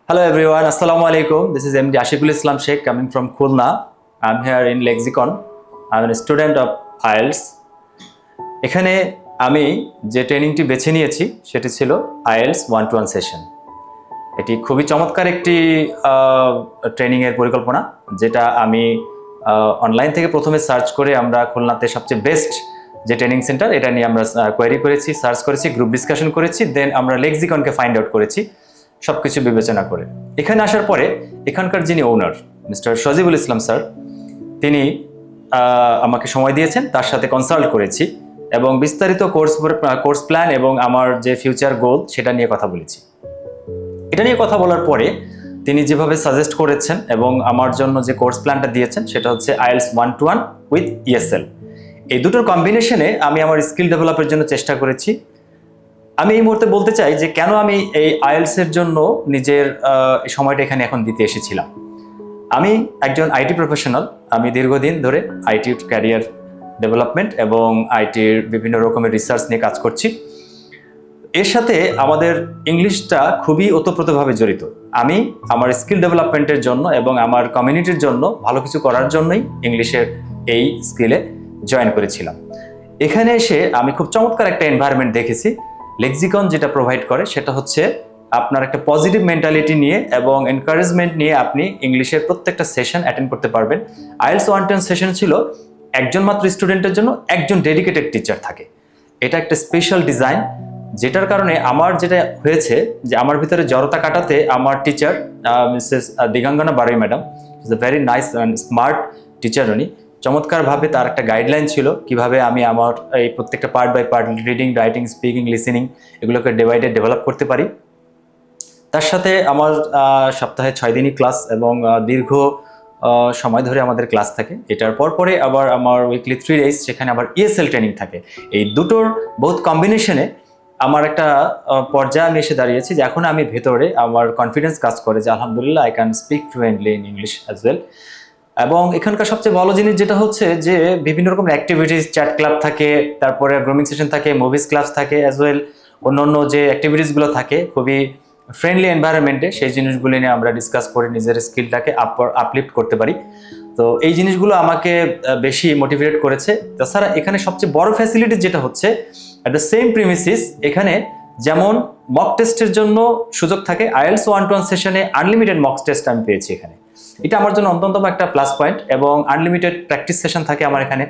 Hello everyone, Assalamu alaikum. This is MD Ashikul Islam Sheikh coming from Khulna. I'm here in Lexicon. I'm a student of IELTS. এখানে আমি যে ট্রেনিংটি বেছে নিয়েছি সেটি ছিল IELTS 1-to-1 session. এটি খুবই চমৎকার একটি ট্রেনিংয়ের পরিকল্পনা, যেটা আমি অনলাইন থেকে প্রথমে সার্চ করে আমরা খুলনাতে সবচেয়ে বেস্ট যে ট্রেনিং সেন্টার এটা নিয়ে আমরা কোয়েরি করেছি, সার্চ করেছি, গ্রুপ ডিসকাশন করেছি, দেন আমরা লেক্সিকনকে ফাইন্ড আউট করেছি সবকিছু বিবেচনা করে। এখানে আসার পরে এখানকার যিনি ওনার মিস্টার সজিবুল ইসলাম স্যার, তিনি আমাকে সময় দিয়েছেন, তার সাথে কনসাল্ট করেছি এবং বিস্তারিত কোর্স প্ল্যান এবং আমার যে ফিউচার গোল সেটা নিয়ে কথা বলেছি। এটা নিয়ে কথা বলার পরে তিনি যেভাবে সাজেস্ট করেছেন এবং আমার জন্য যে কোর্স প্ল্যানটা দিয়েছেন সেটা হচ্ছে IELTS 1-to-1 উইথ ESL। এই দুটোর কম্বিনেশনে আমি আমার স্কিল ডেভেলপের জন্য চেষ্টা করেছি। আমি এই মুহূর্তে বলতে চাই যে কেন আমি এই IELTS-এর জন্য নিজের সময়টা এখানে এখন দিতে এসেছিলাম। আমি একজন আইটি প্রফেশনাল, আমি দীর্ঘদিন ধরে আইটির ক্যারিয়ার ডেভেলপমেন্ট এবং আইটির বিভিন্ন রকমের রিসার্চ নিয়ে কাজ করছি। এর সাথে আমাদের ইংলিশটা খুবই ওতপ্রোতভাবে জড়িত। আমি আমার স্কিল ডেভেলপমেন্টের জন্য এবং আমার কমিউনিটির জন্য ভালো কিছু করার জন্যই ইংলিশের এই স্কিলে জয়েন করেছিলাম। এখানে এসে আমি খুব চমৎকার একটা এনভায়রনমেন্ট দেখেছি। লেক্সিকন যেটা প্রোভাইড করে সেটা হচ্ছে আপনার একটা পজিটিভ মেন্টালিটি নিয়ে এবং এনকারেজমেন্ট নিয়ে আপনি ইংলিশের প্রত্যেকটা সেশন অ্যাটেন্ড করতে পারবেন। IELTS 1-to-1 সেশন ছিল একজন মাত্র স্টুডেন্টের জন্য একজন ডেডিকেটেড টিচার থাকে। এটা একটা স্পেশাল ডিজাইন, যেটার কারণে আমার যেটা হয়েছে যে আমার ভিতরে জড়তা কাটাতে আমার teacher Mrs Digangana Barui madam is a very nice and smart teacher. উনি চমৎকারভাবে তার একটা গাইডলাইন ছিল কিভাবে আমি আমার এই প্রত্যেকটা part by part reading, writing, speaking, listening এগুলোকে ডিভাইডে ডেভেলপ করতে পারি। তার সাথে আমার সপ্তাহে 6 দিনই ক্লাস এবং দীর্ঘ সময় ধরে আমাদের ক্লাস থাকে। এটার পরে আবার আমার উইকলি 3 ডেজ সেখানে আবার ESL ট্রেনিং থাকে। এই দুটোর বহুত কম্বিনেশনে আমার একটা পর্যায়ে আমি এসে দাঁড়িয়েছি যে এখন আমি ভেতরে আমার কনফিডেন্স কাজ করে যে আলহামদুলিল্লাহ I can speak fluently in English as well. এবং এখানকার সবচেয়ে ভালো জিনিস যেটা হচ্ছে যে বিভিন্ন রকম অ্যাক্টিভিটিস, চ্যাট ক্লাব থাকে, তারপরে গ্রুমিং সেশন থাকে, মুভিজ ক্লাস থাকে অ্যাজ ওয়েল। অন্য যে অ্যাক্টিভিটিসগুলো থাকে খুবই ফ্রেন্ডলি এনভায়রনমেন্টে, সেই জিনিসগুলো নিয়ে আমরা ডিসকাস করে নিজের স্কিলটাকে আপলিফট করতে পারি। তো এই জিনিসগুলো আমাকে বেশি মোটিভেট করেছে। তাছাড়া এখানে সবচেয়ে বড় ফ্যাসিলিটি যেটা হচ্ছে অ্যাট দ্য সেম প্রিমিসিস এখানে যেমন মক টেস্টের জন্য সুযোগ থাকে, IELTS 1-to-1 সেশনে আনলিমিটেড মক টেস্ট আমি পেয়েছি এখানে। এটা আমার জন্য অন্যতম একটা প্লাস পয়েন্ট এবং আনলিমিটেড প্র্যাকটিস সেশন থাকে আমার এখানে।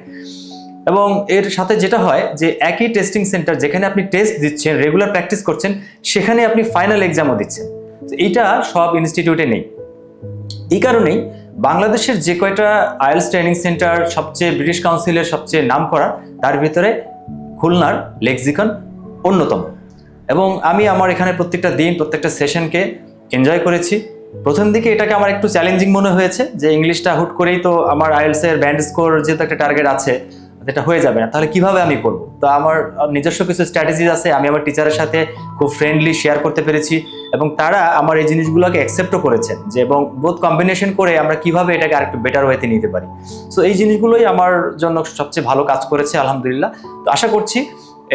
এবং এর সাথে যেটা হয় যে একই টেস্টিং সেন্টার যেখানে আপনি টেস্ট দিচ্ছেন, রেগুলার প্র্যাকটিস করছেন, সেখানে আপনি ফাইনাল এক্সামও দিচ্ছেন। এইটা সব ইনস্টিটিউটে নেই। এই কারণেই বাংলাদেশের যে কয়টা IELTS ট্রেনিং সেন্টার সবচেয়ে ব্রিটিশ কাউন্সিলের সবচেয়ে নাম করা, তার ভিতরে খুলনার লেক্সিকন অন্যতম। এবং আমি আমার এখানে প্রত্যেকটা দিন, প্রত্যেকটা সেশনকে এনজয় করেছি। প্রথম দিকে এটাকে আমার একটু চ্যালেঞ্জিং মনে হয়েছে যে ইংলিশটা হুট করেই তো আমার IELTS-এর ব্যান্ড স্কোর যেহেতু একটা টার্গেট আছে, এটা হয়ে যাবে না, তাহলে কিভাবে আমি করব। তো আমার নিজস্ব কিছু স্ট্র্যাটেজিজ আছে, আমি আমার টিচারের সাথে খুব ফ্রেন্ডলি শেয়ার করতে পেরেছি এবং তারা আমার এই জিনিসগুলোকে অ্যাকসেপ্টও করেছেন যে এবং বোথ কম্বিনেশন করে আমরা কিভাবে এটাকে আরেকটু বেটার ওয়েতে নিতে পারি। সো এই জিনিসগুলোই আমার জন্য সবচেয়ে ভালো কাজ করেছে আলহামদুলিল্লাহ। তো আশা করছি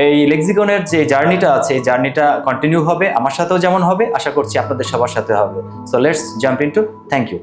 এই লেক্সিকনের যে জার্নিটা আছে এই জার্নিটা কন্টিনিউ হবে, আমার সাথেও যেমন হবে আশা করছি আপনাদের সবার সাথে হবে। So let's jump into. Thank you.